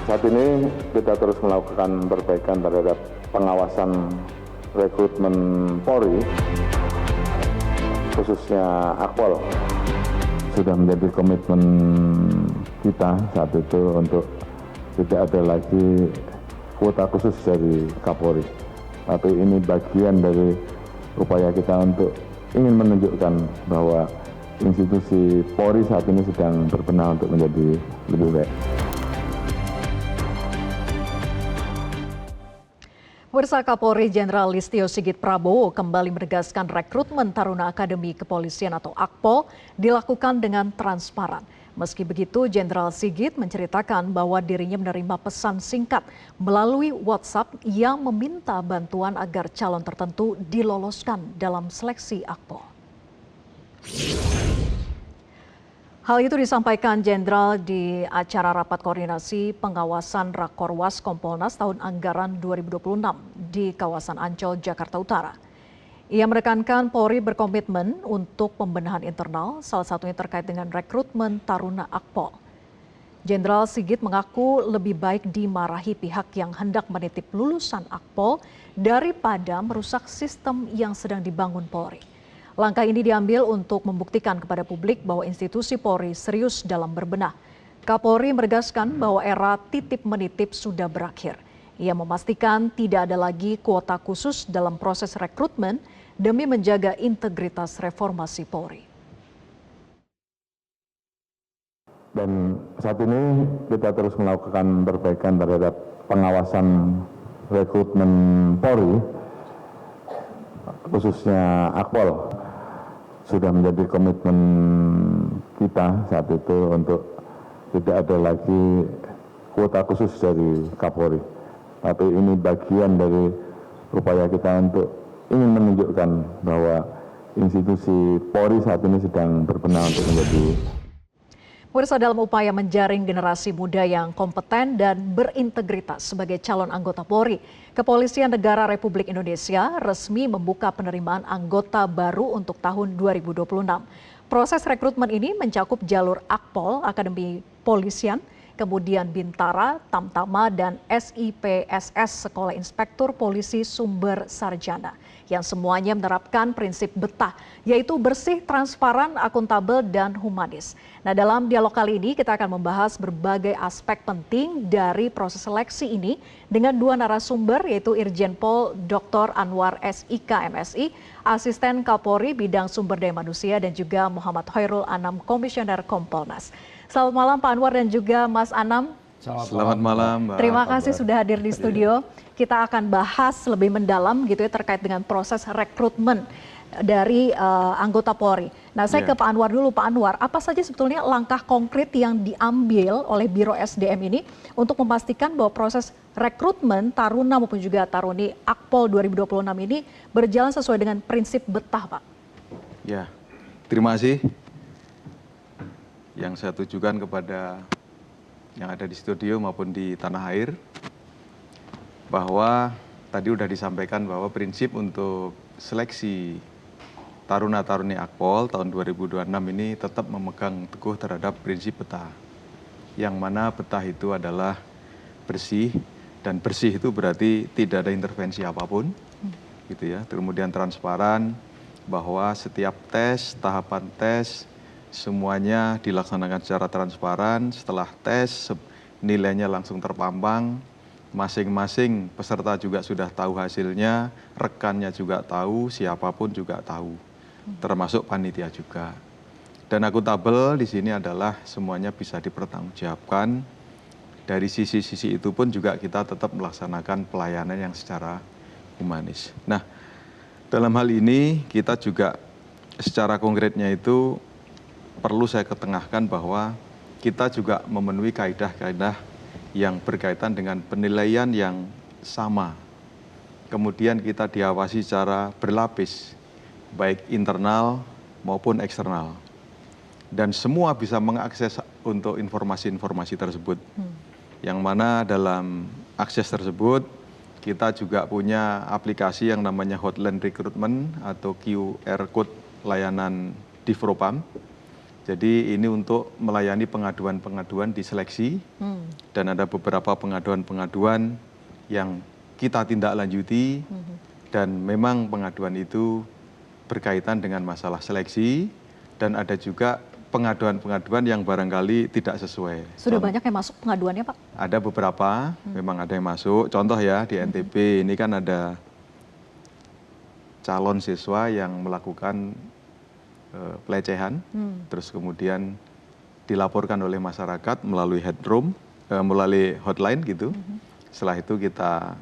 Saat ini kita terus melakukan perbaikan terhadap pengawasan rekrutmen Polri, khususnya Akpol. Sudah menjadi komitmen kita saat itu untuk tidak ada lagi kuota khusus dari Kapolri. Tapi ini bagian dari upaya kita untuk ingin menunjukkan bahwa institusi Polri saat ini sedang berbenah untuk menjadi lebih baik. Pemirsa, Kapolri Jenderal Listio Sigit Prabowo kembali menegaskan rekrutmen Taruna Akademi Kepolisian atau Akpol dilakukan dengan transparan. Meski begitu, Jenderal Sigit menceritakan bahwa dirinya menerima pesan singkat melalui WhatsApp yang meminta bantuan agar calon tertentu diloloskan dalam seleksi Akpol. Hal itu disampaikan Jenderal di acara rapat koordinasi pengawasan Rakorwas Kompolnas tahun anggaran 2026 di kawasan Ancol, Jakarta Utara. Ia menekankan Polri berkomitmen untuk pembenahan internal, salah satunya terkait dengan rekrutmen Taruna Akpol. Jenderal Sigit mengaku lebih baik dimarahi pihak yang hendak menitip lulusan Akpol daripada merusak sistem yang sedang dibangun Polri. Langkah ini diambil untuk membuktikan kepada publik bahwa institusi Polri serius dalam berbenah. Kapolri menegaskan bahwa era titip-menitip sudah berakhir. Ia memastikan tidak ada lagi kuota khusus dalam proses rekrutmen demi menjaga integritas reformasi Polri. Dan saat ini kita terus melakukan perbaikan terhadap pengawasan rekrutmen Polri, khususnya Akpol. Sudah menjadi komitmen kita saat itu untuk tidak ada lagi kuota khusus dari Kapolri. Tapi ini bagian dari upaya kita untuk ingin menunjukkan bahwa institusi Polri saat ini sedang berbenah untuk menjadi. Pemirsa, dalam upaya menjaring generasi muda yang kompeten dan berintegritas sebagai calon anggota Polri, Kepolisian Negara Republik Indonesia resmi membuka penerimaan anggota baru untuk tahun 2026. Proses rekrutmen ini mencakup jalur Akpol, Akademi Polisian, kemudian Bintara, Tamtama, dan SIPSS, Sekolah Inspektur Polisi Sumber Sarjana, yang semuanya menerapkan prinsip betah, yaitu bersih, transparan, akuntabel, dan humanis. Nah, dalam dialog kali ini kita akan membahas berbagai aspek penting dari proses seleksi ini dengan dua narasumber, yaitu Irjen Pol Dr. Anwar SIK MSI, Asisten Kapolri Bidang Sumber Daya Manusia, dan juga Muhammad Khairul Anam, Komisioner Kompolnas. Selamat malam Pak Anwar dan juga Mas Anam. Selamat malam, Mbak. Terima kasih sudah hadir di studio. Kita akan bahas lebih mendalam gitu ya terkait dengan proses rekrutmen dari anggota Polri. Nah, saya ke Pak Anwar dulu. Pak Anwar, apa saja sebetulnya langkah konkret yang diambil oleh Biro SDM ini untuk memastikan bahwa proses rekrutmen Taruna maupun juga Taruni Akpol 2026 ini berjalan sesuai dengan prinsip betah, Pak? Ya, terima kasih. Yang saya tujukan kepada yang ada di studio maupun di tanah air, bahwa tadi sudah disampaikan bahwa prinsip untuk seleksi Taruna-Taruni Akpol tahun 2026 ini tetap memegang teguh terhadap prinsip betah. Yang mana betah itu adalah bersih, dan bersih itu berarti tidak ada intervensi apapun, gitu ya. Kemudian transparan, bahwa setiap tes, tahapan tes, semuanya dilaksanakan secara transparan. Setelah tes, nilainya langsung terpampang. Masing-masing peserta juga sudah tahu hasilnya, rekannya juga tahu, siapapun juga tahu, termasuk panitia juga. Dan akuntabel di sini adalah semuanya bisa dipertanggungjawabkan. Dari sisi-sisi itu pun juga kita tetap melaksanakan pelayanan yang secara humanis. Nah, dalam hal ini kita juga secara konkretnya itu perlu saya ketengahkan bahwa kita juga memenuhi kaidah-kaidah yang berkaitan dengan penilaian yang sama. Kemudian kita diawasi secara berlapis, baik internal maupun eksternal. Dan semua bisa mengakses untuk informasi-informasi tersebut. Yang mana dalam akses tersebut kita juga punya aplikasi yang namanya Hotline Recruitment atau QR Code layanan Divpropam. Jadi ini untuk melayani pengaduan-pengaduan di seleksi dan ada beberapa pengaduan-pengaduan yang kita tindak lanjuti dan memang pengaduan itu berkaitan dengan masalah seleksi dan ada juga pengaduan-pengaduan yang barangkali tidak sesuai. Sudah banyak yang masuk pengaduannya, Pak? Ada beberapa, memang ada yang masuk. Contoh ya di NTB ini kan ada calon siswa yang melakukan pelecehan, terus kemudian dilaporkan oleh masyarakat melalui headroom, melalui hotline gitu. Setelah itu kita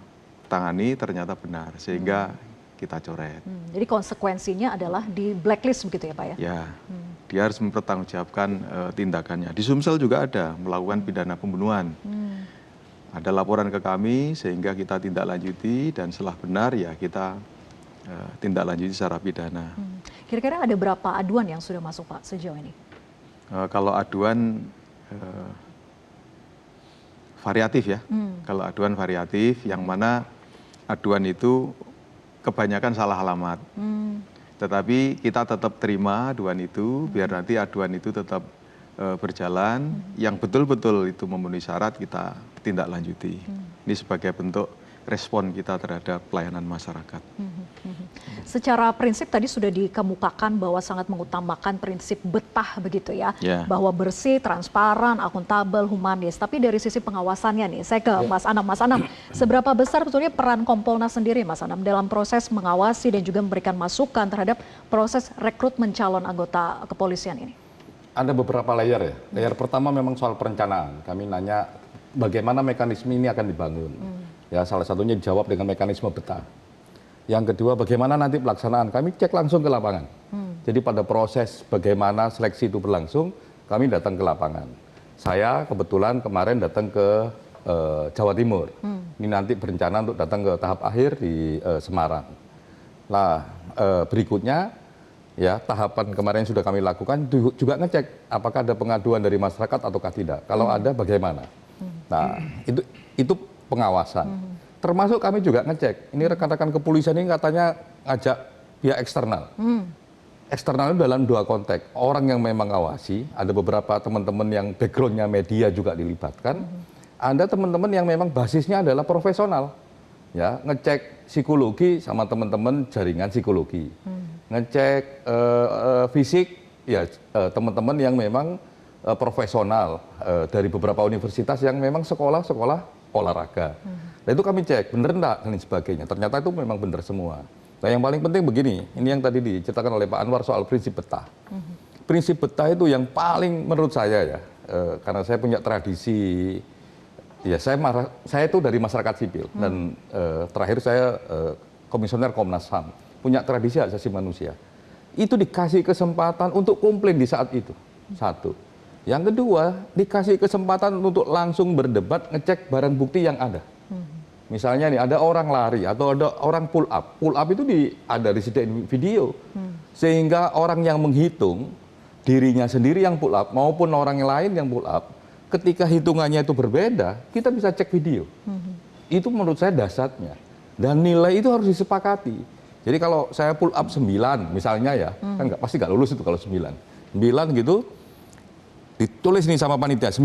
tangani, ternyata benar, sehingga kita coret. Jadi konsekuensinya adalah di blacklist begitu ya Pak ya? Ya, dia harus mempertanggungjawabkan tindakannya. Di Sumsel juga ada melakukan pidana pembunuhan. Ada laporan ke kami sehingga kita tindak lanjuti dan setelah benar ya kita tindak lanjuti secara pidana. Kira-kira ada berapa aduan yang sudah masuk Pak sejauh ini? Kalau aduan variatif ya, kalau aduan variatif yang mana aduan itu kebanyakan salah alamat. Tetapi kita tetap terima aduan itu biar nanti aduan itu tetap berjalan. Yang betul-betul itu memenuhi syarat kita tindak lanjuti. Ini sebagai bentuk respon kita terhadap pelayanan masyarakat. Secara prinsip tadi sudah dikemukakan bahwa sangat mengutamakan prinsip betah begitu ya, bahwa bersih, transparan, akuntabel, humanis. Tapi dari sisi pengawasannya nih, saya ke Mas Anam. Mas Anam, seberapa besar sebetulnya peran Kompolnas sendiri, Mas Anam, dalam proses mengawasi dan juga memberikan masukan terhadap proses rekrutmen calon anggota kepolisian ini? Ada beberapa layer ya. Layer pertama memang soal perencanaan. Kami nanya bagaimana mekanisme ini akan dibangun. Ya, salah satunya dijawab dengan mekanisme betah. Yang kedua, bagaimana nanti pelaksanaan? Kami cek langsung ke lapangan. Jadi pada proses bagaimana seleksi itu berlangsung, kami datang ke lapangan. Saya kebetulan kemarin datang ke Jawa Timur. Ini nanti berencana untuk datang ke tahap akhir di Semarang. Nah, berikutnya, ya tahapan kemarin sudah kami lakukan juga ngecek apakah ada pengaduan dari masyarakat ataukah tidak. Kalau ada, bagaimana? Nah, itu pengawasan. Termasuk kami juga ngecek, ini rekan-rekan kepolisian ini katanya ngajak pihak eksternal. Eksternal itu dalam dua konteks. Orang yang memang ngawasi, ada beberapa teman-teman yang backgroundnya media juga dilibatkan. Ada teman-teman yang memang basisnya adalah profesional. Ya, ngecek psikologi sama teman-teman jaringan psikologi. Ngecek fisik, ya teman-teman yang memang profesional dari beberapa universitas yang memang sekolah-sekolah olahraga. Nah itu kami cek, bener enggak, dan sebagainya. Ternyata itu memang benar semua. Nah yang paling penting begini, ini yang tadi diceritakan oleh Pak Anwar soal prinsip betah. Prinsip betah itu yang paling menurut saya ya, karena saya punya tradisi, ya saya itu dari masyarakat sipil, dan terakhir saya komisioner Komnas HAM, punya tradisi hak asasi manusia. Itu dikasih kesempatan untuk komplain di saat itu, satu. Yang kedua, dikasih kesempatan untuk langsung berdebat, ngecek barang bukti yang ada. Misalnya nih, ada orang lari atau ada orang pull up. Pull up itu ada disediakan video. Sehingga orang yang menghitung, dirinya sendiri yang pull up, maupun orang yang lain yang pull up, ketika hitungannya itu berbeda, kita bisa cek video. Itu menurut saya dasarnya. Dan nilai itu harus disepakati. Jadi kalau saya pull up 9, misalnya ya, kan pasti nggak lulus itu kalau 9. 9 gitu, ditulis nih sama panitia 9,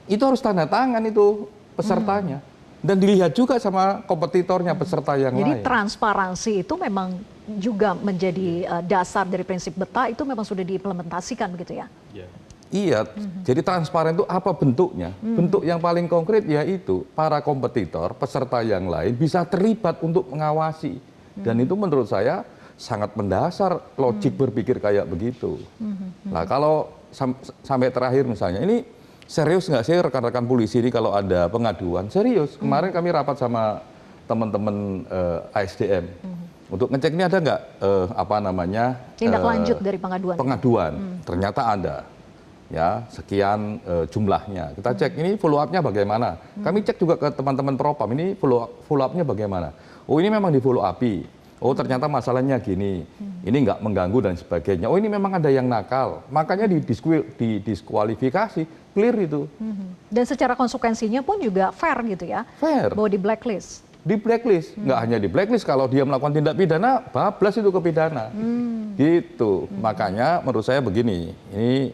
itu harus tanda tangan itu pesertanya dan dilihat juga sama kompetitornya peserta yang lain. Jadi transparansi itu memang juga menjadi dasar dari prinsip betah, itu memang sudah diimplementasikan begitu ya? Iya, jadi transparan itu apa bentuknya? Bentuk yang paling konkret yaitu para kompetitor, peserta yang lain bisa terlibat untuk mengawasi. Dan itu menurut saya sangat mendasar logik berpikir kayak begitu. Nah kalau sampai terakhir misalnya, ini serius nggak sih rekan-rekan polisi ini kalau ada pengaduan? Serius. Kemarin kami rapat sama teman-teman ASDM untuk ngecek ini ada nggak tindak lanjut dari pengaduan. Pengaduan, ternyata ada. Ya, sekian jumlahnya. Kita cek ini follow up-nya bagaimana. Kami cek juga ke teman-teman propam, ini follow up-nya bagaimana. Oh ini memang di follow up-i. Oh ternyata masalahnya gini, ini nggak mengganggu dan sebagainya. Oh ini memang ada yang nakal, makanya didiskualifikasi, clear itu. Dan secara konsekuensinya pun juga fair gitu ya? Fair. Bahwa di blacklist? Di blacklist, nggak hanya di blacklist, kalau dia melakukan tindak pidana, bablas itu ke pidana. Gitu, makanya menurut saya begini, ini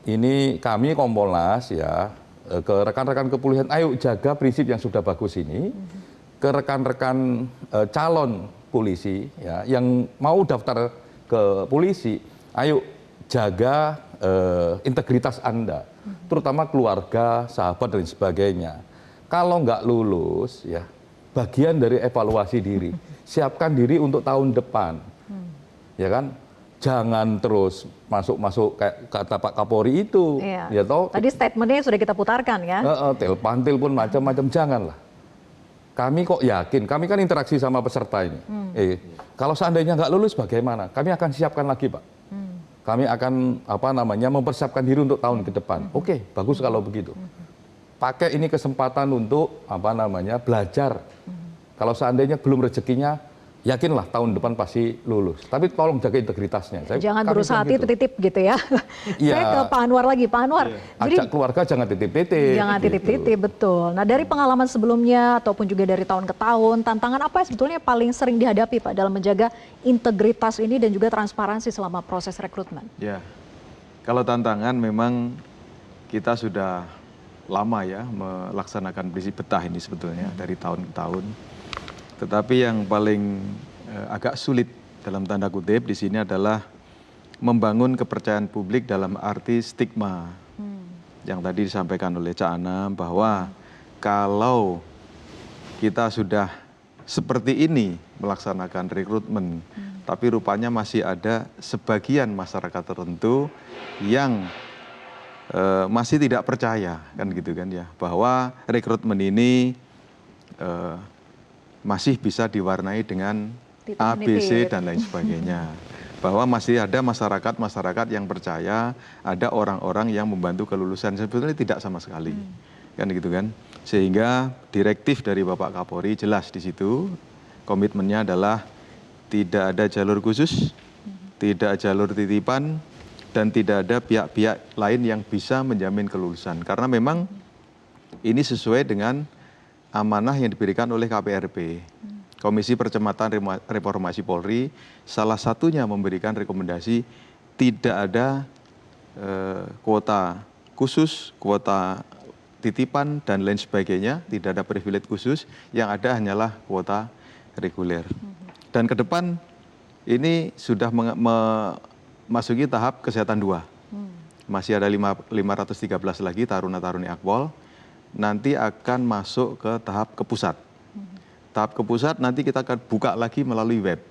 ini kami Kompolnas ya ke rekan-rekan kepolisian, ayo jaga prinsip yang sudah bagus ini, ke rekan-rekan calon polisi ya yang mau daftar ke polisi, ayo jaga integritas Anda, terutama keluarga, sahabat dan sebagainya. Kalau nggak lulus ya bagian dari evaluasi diri, siapkan diri untuk tahun depan, ya kan? Jangan terus masuk kayak kata Pak Kapolri itu, Iya. ya toh. Tadi statementnya sudah kita putarkan ya. Telpantil pun macam-macam, janganlah. Kami kok yakin, kami kan interaksi sama peserta ini. Kalau seandainya nggak lulus bagaimana? Kami akan siapkan lagi, Pak. Kami akan mempersiapkan diri untuk tahun ke depan. Oke, bagus kalau begitu. Pakai ini kesempatan untuk belajar. Kalau seandainya belum rezekinya, yakinlah tahun depan pasti lulus. Tapi tolong jaga integritasnya. Jangan berusaha titip gitu ya. Ya. Saya ke Pak Anwar lagi. Pak Anwar, ajak keluarga jangan titip-titip. Jangan titip-titip, betul. Nah, dari pengalaman sebelumnya ataupun juga dari tahun ke tahun, tantangan apa yang sebetulnya paling sering dihadapi Pak dalam menjaga integritas ini dan juga transparansi selama proses rekrutmen? Ya, kalau tantangan memang kita sudah lama ya melaksanakan prinsip betah ini sebetulnya dari tahun ke tahun. Tetapi yang paling agak sulit dalam tanda kutip di sini adalah membangun kepercayaan publik dalam arti stigma yang tadi disampaikan oleh Cak Anam, bahwa kalau kita sudah seperti ini melaksanakan rekrutmen, tapi rupanya masih ada sebagian masyarakat tertentu yang masih tidak percaya, kan gitu kan ya, bahwa rekrutmen ini masih bisa diwarnai dengan A, B, C, dan lain sebagainya. Bahwa masih ada masyarakat yang percaya, ada orang-orang yang membantu kelulusan. Sebetulnya tidak sama sekali. Kan gitu kan. Sehingga direktif dari Bapak Kapolri jelas di situ. Komitmennya adalah tidak ada jalur khusus, tidak jalur titipan, dan tidak ada pihak-pihak lain yang bisa menjamin kelulusan. Karena memang ini sesuai dengan amanah yang diberikan oleh KPRP, Komisi Percepatan Reformasi Polri, salah satunya memberikan rekomendasi tidak ada kuota khusus, kuota titipan, dan lain sebagainya, tidak ada privilege khusus, yang ada hanyalah kuota reguler. Dan ke depan ini sudah memasuki tahap kesehatan 2. Masih ada 513 lagi taruna-taruni Akpol. Nanti akan masuk ke tahap ke pusat. Tahap ke pusat nanti kita akan buka lagi melalui web.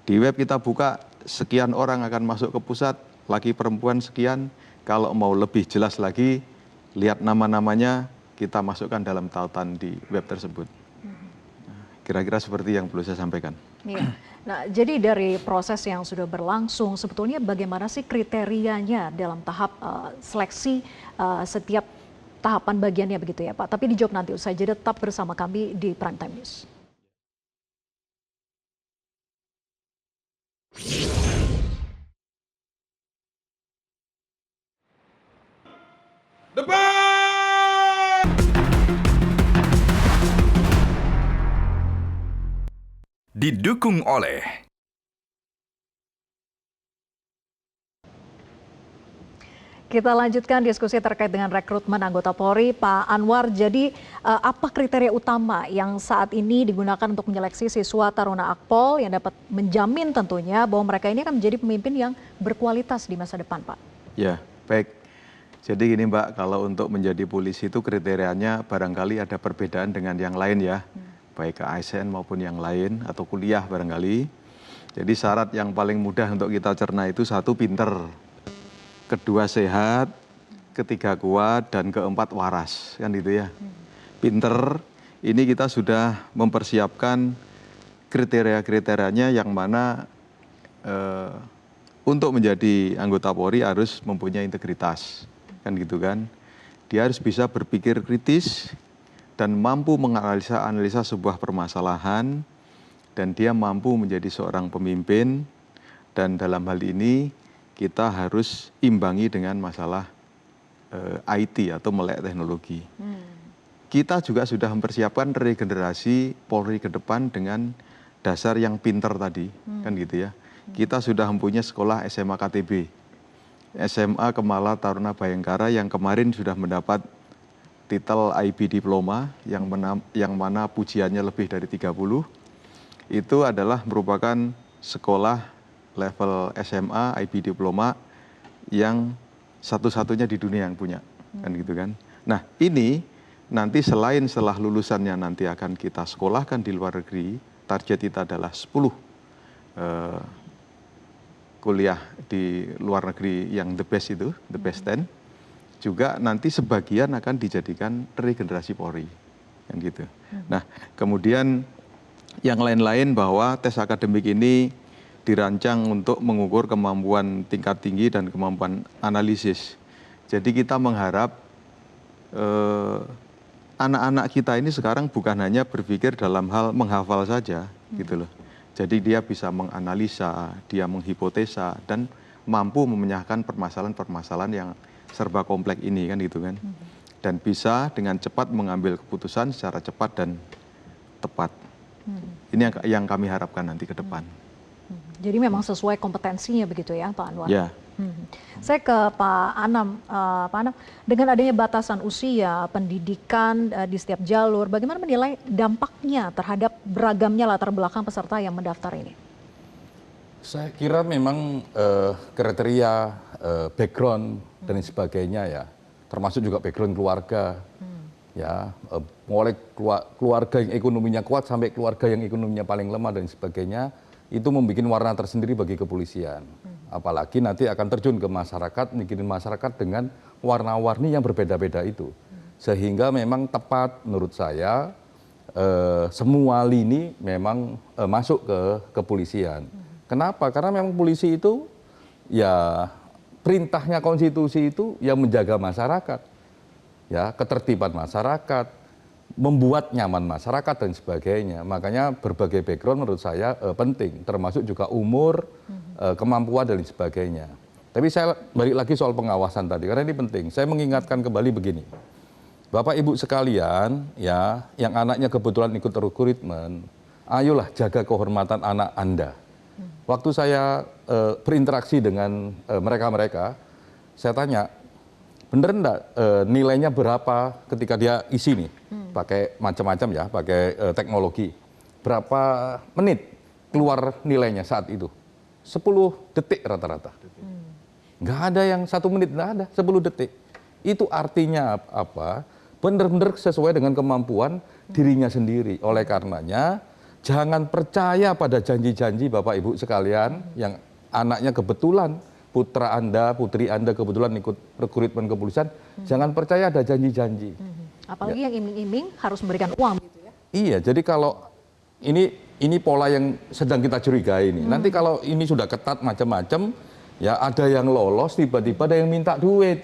Di web kita buka sekian orang akan masuk ke pusat, laki perempuan sekian. Kalau mau lebih jelas lagi, lihat nama-namanya, kita masukkan dalam tautan di web tersebut. Kira-kira seperti yang perlu saya sampaikan. Iya. Nah, jadi dari proses yang sudah berlangsung, sebetulnya bagaimana sih kriterianya dalam tahap seleksi setiap tahapan bagiannya begitu ya Pak. Tapi dijawab nanti usai jeda, tetap bersama kami di Prime Time News. Didukung oleh Kita lanjutkan diskusi terkait dengan rekrutmen anggota Polri. Pak Anwar, jadi apa kriteria utama yang saat ini digunakan untuk menyeleksi siswa taruna Akpol yang dapat menjamin tentunya bahwa mereka ini akan menjadi pemimpin yang berkualitas di masa depan, Pak? Ya, baik. Jadi gini Mbak, kalau untuk menjadi polisi itu kriterianya barangkali ada perbedaan dengan yang lain ya. Baik ke ASN maupun yang lain atau kuliah barangkali. Jadi syarat yang paling mudah untuk kita cerna itu 1, pinter. Kedua, sehat. Ketiga, kuat. Dan keempat, waras. Kan gitu ya. Pinter, ini kita sudah mempersiapkan kriteria-kriterianya yang mana untuk menjadi anggota Polri harus mempunyai integritas. Kan gitu kan. Dia harus bisa berpikir kritis dan mampu menganalisa sebuah permasalahan, dan dia mampu menjadi seorang pemimpin, dan dalam hal ini kita harus imbangi dengan masalah IT atau melek teknologi. Kita juga sudah mempersiapkan regenerasi Polri ke depan dengan dasar yang pinter tadi, kan gitu ya. Kita sudah mempunyai sekolah SMA KTB SMA Kemala Taruna Bayangkara yang kemarin sudah mendapat titel IB Diploma yang mana pujiannya lebih dari 30. Itu adalah merupakan sekolah level SMA IB Diploma yang satu-satunya di dunia yang punya, kan gitu kan. Nah, ini nanti selain setelah lulusannya nanti akan kita sekolahkan di luar negeri, target kita adalah 10 kuliah di luar negeri yang the best itu, the best 10. Juga nanti sebagian akan dijadikan regenerasi Polri, kan gitu. Nah, kemudian yang lain-lain bahwa tes akademik ini dirancang untuk mengukur kemampuan tingkat tinggi dan kemampuan analisis. Jadi kita mengharap anak-anak kita ini sekarang bukan hanya berpikir dalam hal menghafal saja, gitu loh. Jadi dia bisa menganalisa, dia menghipotesa dan mampu memecahkan permasalahan-permasalahan yang serba kompleks ini, kan gitu kan. Dan bisa dengan cepat mengambil keputusan secara cepat dan tepat. Ini yang kami harapkan nanti ke depan. Jadi memang sesuai kompetensinya begitu ya Pak Anwar? Ya. Saya ke Pak Anam. Pak Anam, dengan adanya batasan usia, pendidikan di setiap jalur, bagaimana menilai dampaknya terhadap beragamnya latar belakang peserta yang mendaftar ini? Saya kira memang kriteria background dan sebagainya ya, termasuk juga background keluarga, ya, mulai keluarga yang ekonominya kuat sampai keluarga yang ekonominya paling lemah dan sebagainya, itu membuat warna tersendiri bagi kepolisian. Apalagi nanti akan terjun ke masyarakat, mikirin masyarakat dengan warna-warni yang berbeda-beda itu. Sehingga memang tepat menurut saya semua lini memang masuk ke kepolisian. Kenapa? Karena memang polisi itu ya perintahnya konstitusi itu yang menjaga masyarakat, ya ketertiban masyarakat, membuat nyaman masyarakat dan sebagainya. Makanya berbagai background menurut saya penting, termasuk juga umur, kemampuan dan sebagainya. Tapi saya balik lagi soal pengawasan tadi, karena ini penting. Saya mengingatkan kembali begini, Bapak Ibu sekalian, ya yang anaknya kebetulan ikut rekrutmen, ayolah jaga kehormatan anak Anda. Waktu saya berinteraksi dengan mereka-mereka, saya tanya, bener enggak nilainya berapa ketika dia isi nih, pakai macam-macam ya, pakai teknologi. Berapa menit keluar nilainya saat itu? 10 detik rata-rata. Nggak ada yang 1 menit, nggak ada, 10 detik. Itu artinya apa? Benar-benar sesuai dengan kemampuan dirinya sendiri. Oleh karenanya, jangan percaya pada janji-janji Bapak Ibu sekalian yang anaknya kebetulan, putra Anda, putri Anda kebetulan ikut rekrutmen kepolisian, jangan percaya ada janji-janji. Apalagi yang iming-iming harus memberikan uang gitu ya. Iya, jadi kalau ini pola yang sedang kita curigai ini. Nanti kalau ini sudah ketat macam-macam, ya ada yang lolos, tiba-tiba ada yang minta duit.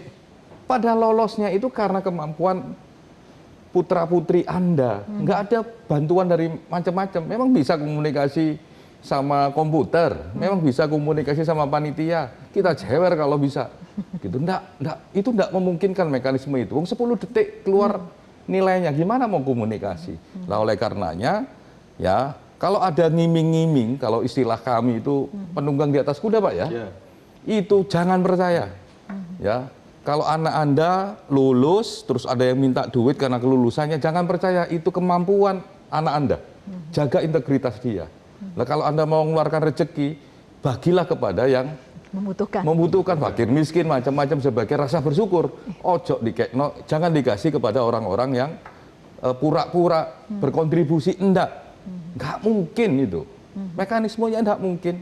Pada lolosnya itu karena kemampuan putra-putri Anda. Nggak ada bantuan dari macam-macam. Memang bisa komunikasi sama komputer, memang bisa komunikasi sama panitia. Kita jewer kalau bisa. Gitu. Itu enggak memungkinkan mekanisme itu. 10 detik keluar nilainya, gimana mau komunikasi? Nah, oleh karenanya, ya kalau ada ngiming-ngiming, kalau istilah kami itu penunggang di atas kuda, Pak ya, itu jangan percaya. Ya, kalau anak Anda lulus, terus ada yang minta duit karena kelulusannya, jangan percaya, itu kemampuan anak Anda. Jaga integritas dia. Nah, kalau Anda mau mengeluarkan rezeki, bagilah kepada yang membutuhkan, fakir, miskin, macam-macam sebagai rasa bersyukur. Ojo dikekno, jangan dikasih kepada orang-orang yang pura-pura berkontribusi, enggak mungkin itu. Mekanismenya enggak mungkin.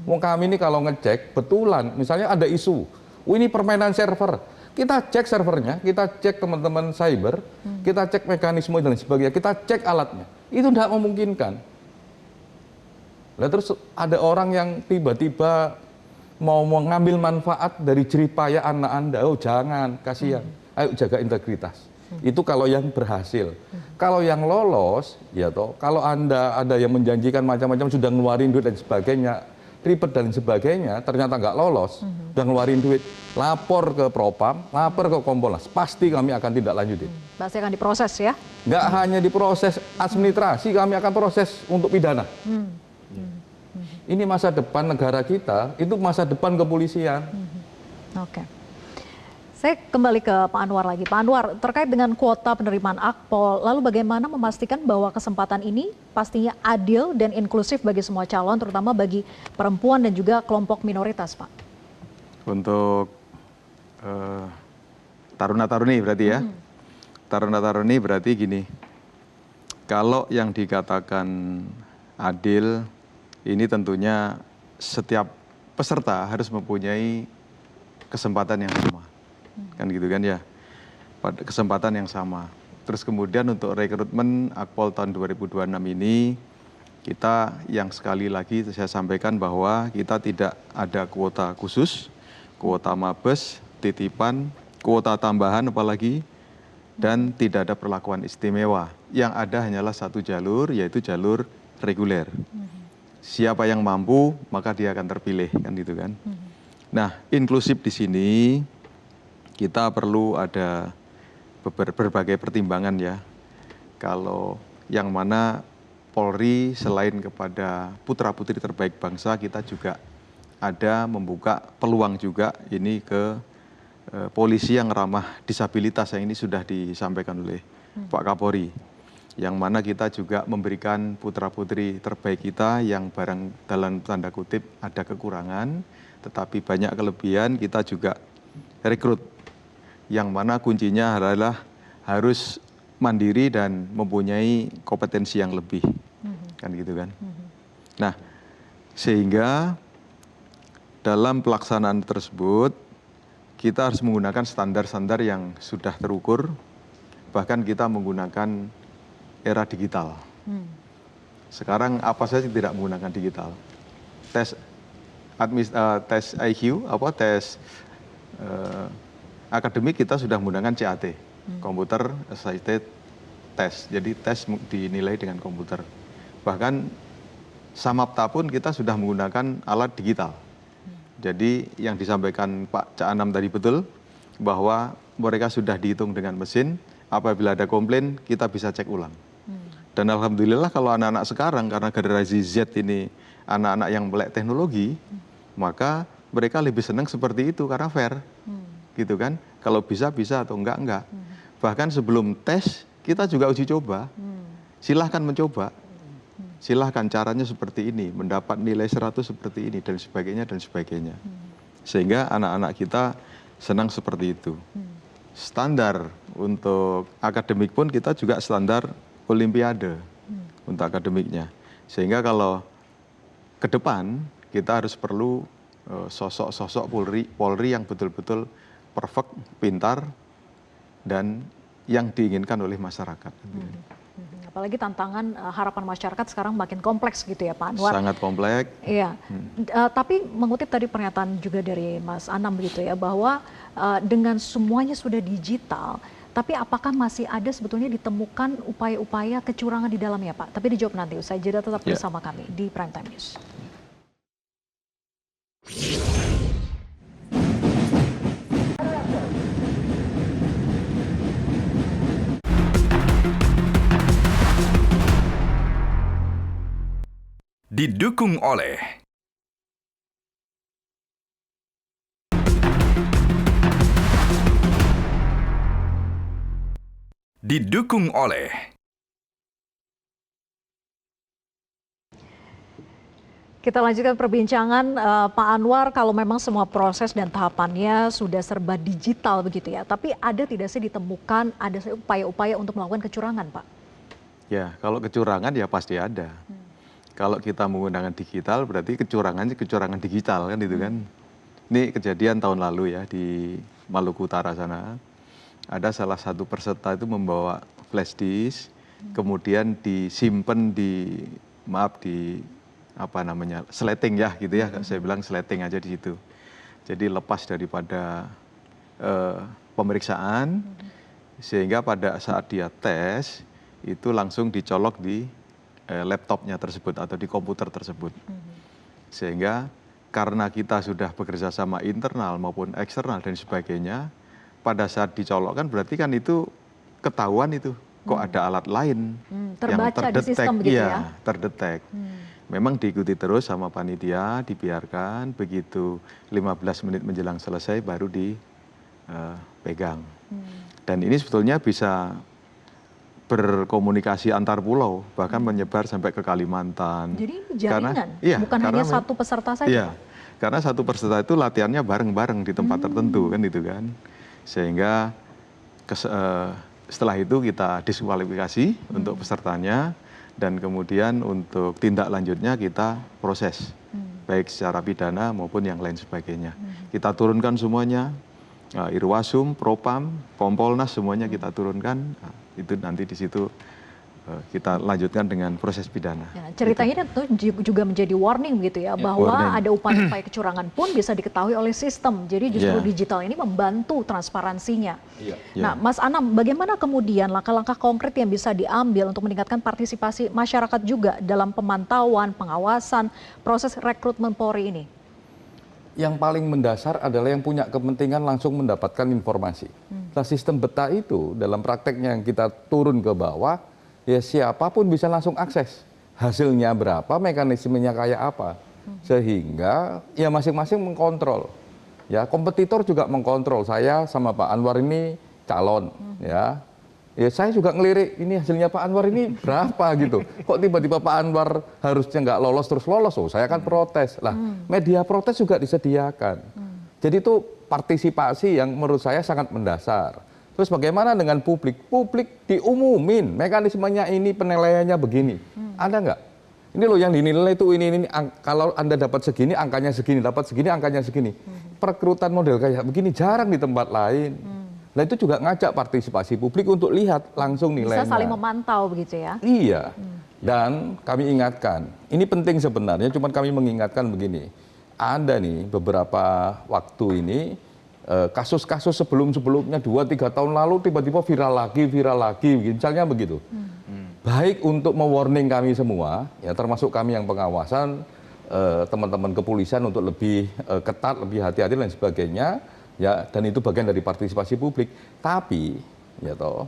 Wong kami ini kalau ngecek, betulan, misalnya ada isu, ini permainan server, kita cek servernya, kita cek teman-teman cyber, kita cek mekanisme dan sebagainya, kita cek alatnya, itu enggak memungkinkan. Nah, terus ada orang yang tiba-tiba mau mengambil manfaat dari jeripaya anak Anda, oh jangan, kasihan, ayo jaga integritas. Itu kalau yang berhasil. Kalau yang lolos, ya toh, kalau Anda ada yang menjanjikan macam-macam, sudah ngeluarin duit dan sebagainya, ribet dan sebagainya, ternyata nggak lolos, udah ngeluarin duit, lapor ke Propam, lapor ke Kompolnas, pasti kami akan tindak lanjutin. Pasti akan diproses ya? Nggak hanya diproses administrasi, kami akan proses untuk pidana. Ini masa depan negara kita, itu masa depan kepolisian. Oke. Saya kembali ke Pak Anwar lagi. Pak Anwar, terkait dengan kuota penerimaan Akpol, lalu bagaimana memastikan bahwa kesempatan ini pastinya adil dan inklusif bagi semua calon, terutama bagi perempuan dan juga kelompok minoritas, Pak? Untuk taruna-taruni berarti ya. Taruna-taruni berarti gini, kalau yang dikatakan adil, ini tentunya setiap peserta harus mempunyai kesempatan yang sama. Kan gitu kan ya, pada kesempatan yang sama. Terus kemudian untuk rekrutmen Akpol tahun 2026 ini, kita yang sekali lagi saya sampaikan bahwa kita tidak ada kuota khusus, kuota mabes, titipan, kuota tambahan apalagi, dan tidak ada perlakuan istimewa. Yang ada hanyalah satu jalur, yaitu jalur reguler. Siapa yang mampu, maka dia akan terpilih, kan gitu kan. Nah, inklusif di sini kita perlu ada berbagai pertimbangan ya. Kalau yang mana Polri selain kepada putra-putri terbaik bangsa, kita juga ada membuka peluang juga ini ke polisi yang ramah disabilitas, yang ini sudah disampaikan oleh Pak Kapolri. Yang mana kita juga memberikan putra-putri terbaik kita yang barang dalam tanda kutip ada kekurangan, tetapi banyak kelebihan, kita juga rekrut. Yang mana kuncinya adalah harus mandiri dan mempunyai kompetensi yang lebih, kan gitu kan. Nah, sehingga dalam pelaksanaan tersebut kita harus menggunakan standar-standar yang sudah terukur, bahkan kita menggunakan era digital. Sekarang apa saja tidak menggunakan digital? Tes IQ, tes akademik kita sudah menggunakan CAT, Computer Assisted Test. Jadi tes dinilai dengan komputer. Bahkan Samapta pun kita sudah menggunakan alat digital. Jadi yang disampaikan Pak Cak Anam tadi betul, bahwa mereka sudah dihitung dengan mesin, apabila ada komplain kita bisa cek ulang. Dan alhamdulillah kalau anak-anak sekarang, karena generasi Z ini anak-anak yang melek teknologi, maka mereka lebih senang seperti itu karena fair. Gitu kan, kalau bisa atau enggak. Bahkan sebelum tes kita juga uji coba, silahkan mencoba, silahkan caranya seperti ini, mendapat nilai 100 seperti ini, dan sebagainya. Sehingga anak-anak kita senang seperti itu. Standar untuk akademik pun kita juga standar olimpiade untuk akademiknya. Sehingga kalau ke depan kita harus perlu sosok-sosok Polri yang betul-betul perfect, pintar, dan yang diinginkan oleh masyarakat. Apalagi tantangan harapan masyarakat sekarang makin kompleks gitu ya Pak Anwar. Sangat kompleks. Iya, tapi mengutip tadi pernyataan juga dari Mas Anam begitu ya, bahwa dengan semuanya sudah digital, tapi apakah masih ada sebetulnya ditemukan upaya-upaya kecurangan di dalamnya Pak? Tapi dijawab nanti, usai jeda tetap bersama kami di Prime Time News. Didukung oleh Kita lanjutkan perbincangan Pak Anwar, kalau memang semua proses dan tahapannya sudah serba digital begitu ya, tapi ada tidak sih ditemukan ada upaya-upaya untuk melakukan kecurangan Pak? Ya, kalau kecurangan ya pasti ada. Kalau kita menggunakan digital berarti kecurangannya kecurangan digital kan itu kan. Ini kejadian tahun lalu ya di Maluku Utara sana. Ada salah satu peserta itu membawa flash disk, kemudian disimpan di sleting ya gitu ya. Saya bilang sleting aja di situ. Jadi lepas daripada pemeriksaan, sehingga pada saat dia tes itu langsung dicolok di laptopnya tersebut atau di komputer tersebut. Sehingga karena kita sudah bekerja sama internal maupun eksternal dan sebagainya, pada saat dicolokkan berarti kan itu ketahuan itu kok ada alat lain yang terdetek, terdetek. memang diikuti terus sama panitia, dibiarkan, begitu 15 menit menjelang selesai baru dipegang. Dan ini sebetulnya bisa berkomunikasi antar pulau, bahkan menyebar sampai ke Kalimantan. Jadi jaringan, bukan karena hanya satu peserta saja. Iya, karena satu peserta itu latihannya bareng-bareng di tempat tertentu kan itu kan. Sehingga setelah itu kita diskualifikasi untuk pesertanya, dan kemudian untuk tindak lanjutnya kita proses, baik secara pidana maupun yang lain sebagainya. Kita turunkan semuanya, Irwasum, Propam, Kompolnas semuanya kita turunkan. Nah, itu nanti di situ kita lanjutkan dengan proses pidana. Ya, cerita ini tentu juga menjadi warning gitu ya, bahwa ada upaya-upaya kecurangan pun bisa diketahui oleh sistem. Jadi justru digital ini membantu transparansinya. Nah, Mas Anam, bagaimana kemudian langkah-langkah konkret yang bisa diambil untuk meningkatkan partisipasi masyarakat juga dalam pemantauan, pengawasan, proses rekrutmen Polri ini? Yang paling mendasar adalah yang punya kepentingan langsung mendapatkan informasi. Nah, sistem beta itu dalam prakteknya yang kita turun ke bawah, ya siapapun bisa langsung akses. Hasilnya berapa, mekanismenya kayak apa. Sehingga ya masing-masing mengkontrol. Ya, kompetitor juga mengkontrol. Saya sama Pak Anwar ini calon, ya. Ya saya juga ngelirik, ini hasilnya Pak Anwar ini berapa gitu. Kok tiba-tiba Pak Anwar harusnya nggak lolos terus lolos, oh saya kan protes. Lah, media protes juga disediakan. Jadi itu partisipasi yang menurut saya sangat mendasar. Terus bagaimana dengan publik? Publik diumumin, mekanismenya ini, penilaiannya begini. Ada nggak? Ini loh yang dinilai itu ini. Kalau Anda dapat segini, angkanya segini. Dapat segini, angkanya segini. Perekrutan model kayak begini jarang di tempat lain. Nah itu juga ngajak partisipasi publik untuk lihat langsung nilainya. Bisa saling memantau begitu ya? Iya. Dan kami ingatkan, ini penting sebenarnya, cuman kami mengingatkan begini. Ada nih beberapa waktu ini, kasus-kasus sebelum-sebelumnya 2-3 tahun lalu tiba-tiba viral lagi, misalnya begitu. Baik untuk mewarning kami semua, ya termasuk kami yang pengawasan, teman-teman kepolisian untuk lebih ketat, lebih hati-hati dan sebagainya, ya, dan itu bagian dari partisipasi publik. Tapi, ya toh,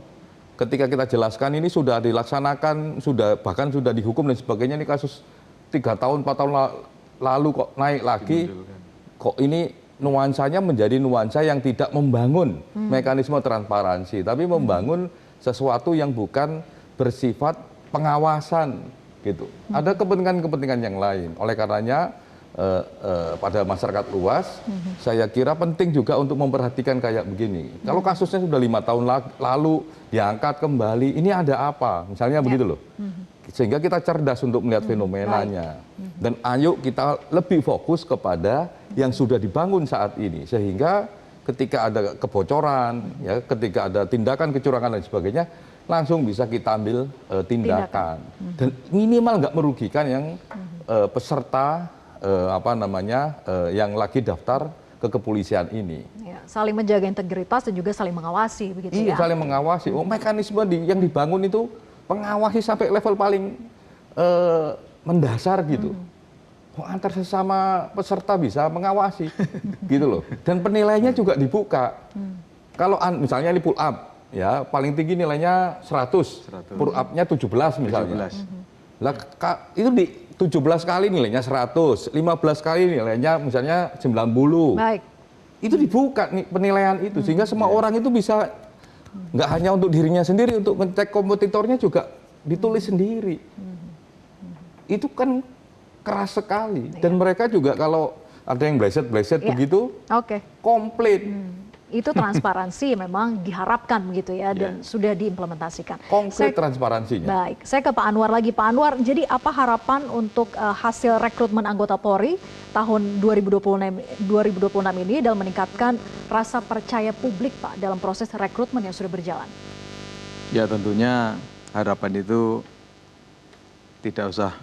ketika kita jelaskan ini sudah dilaksanakan, bahkan sudah dihukum dan sebagainya, ini kasus 3 tahun, 4 tahun lalu kok naik lagi, kok ini nuansanya menjadi nuansa yang tidak membangun mekanisme transparansi, tapi membangun sesuatu yang bukan bersifat pengawasan gitu. Ada kepentingan-kepentingan yang lain. Oleh karenanya pada masyarakat luas, saya kira penting juga untuk memperhatikan kayak begini. Kalau kasusnya sudah 5 tahun lalu diangkat kembali, ini ada apa? Misalnya begitu loh. Sehingga kita cerdas untuk melihat fenomenanya. Dan ayo kita lebih fokus kepada yang sudah dibangun saat ini. Sehingga ketika ada kebocoran, ya, ketika ada tindakan kecurangan dan sebagainya, langsung bisa kita ambil tindakan. Dan minimal nggak merugikan yang peserta yang lagi daftar ke kepolisian ini. Ya, saling menjaga integritas dan juga saling mengawasi begitu ya. Iya, saling mengawasi. Oh, mekanisme yang dibangun itu pengawasi sampai level paling mendasar gitu. Oh, antar sesama peserta bisa mengawasi gitu loh. Dan penilaiannya juga dibuka. Kalau misalnya ini pull up, ya paling tinggi nilainya 100. Pull up-nya 17 misalnya. Lah itu di 17 kali nilainya 100, 15 kali nilainya misalnya 90. Baik. Itu dibuka nih penilaian itu, sehingga semua orang itu bisa, nggak hanya untuk dirinya sendiri, untuk ngecek kompetitornya juga ditulis sendiri. Itu kan keras sekali. Dan mereka juga kalau ada yang bleset-bleset begitu, komplit. Itu transparansi memang diharapkan begitu ya, dan sudah diimplementasikan. Konkret transparansinya. Baik, saya ke Pak Anwar lagi. Pak Anwar, jadi apa harapan untuk hasil rekrutmen anggota Polri tahun 2026 ini dalam meningkatkan rasa percaya publik, Pak, dalam proses rekrutmen yang sudah berjalan? Ya tentunya harapan itu tidak usah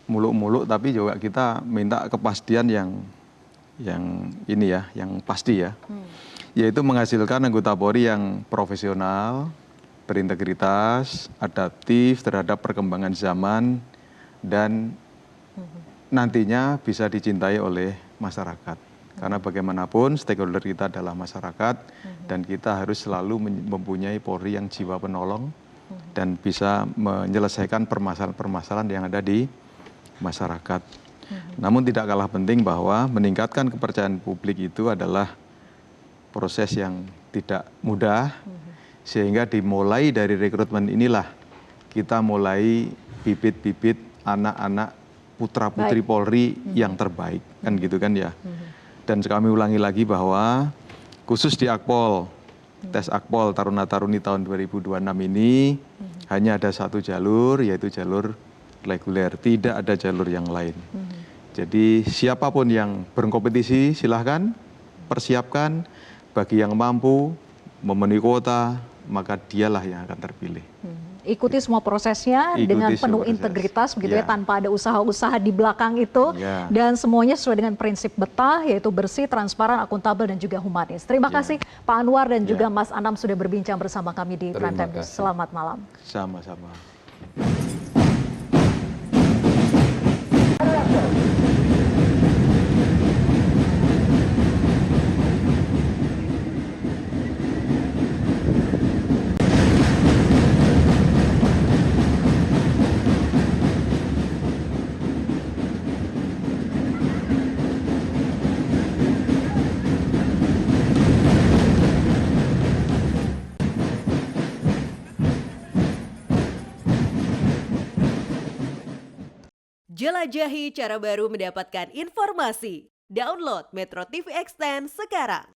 muluk-muluk, tapi juga kita minta kepastian yang ini ya, yang pasti ya. Yaitu menghasilkan anggota Polri yang profesional, berintegritas, adaptif terhadap perkembangan zaman, dan nantinya bisa dicintai oleh masyarakat. Karena bagaimanapun stakeholder kita adalah masyarakat, dan kita harus selalu mempunyai Polri yang jiwa penolong dan bisa menyelesaikan permasalahan-permasalahan yang ada di masyarakat. Namun tidak kalah penting bahwa meningkatkan kepercayaan publik itu adalah proses yang tidak mudah, sehingga dimulai dari rekrutmen inilah kita mulai bibit-bibit anak-anak putra-putri Polri yang terbaik, kan gitu kan ya. Dan kami ulangi lagi bahwa khusus di Akpol, tes Akpol Taruna-Taruni tahun 2026 ini hanya ada satu jalur, yaitu jalur reguler, tidak ada jalur yang lain. Jadi siapapun yang berkompetisi silahkan persiapkan, bagi yang mampu memenuhi kuota maka dialah yang akan terpilih. Ikuti semua prosesnya dengan penuh integritas begitu ya, tanpa ada usaha-usaha di belakang itu, dan semuanya sesuai dengan prinsip betah, yaitu bersih, transparan, akuntabel dan juga humanis. Terima kasih Pak Anwar dan juga Mas Anam sudah berbincang bersama kami di Prime Time News. Selamat malam. Sama-sama. Jelajahi cara baru mendapatkan informasi. Download Metro TV Extend sekarang.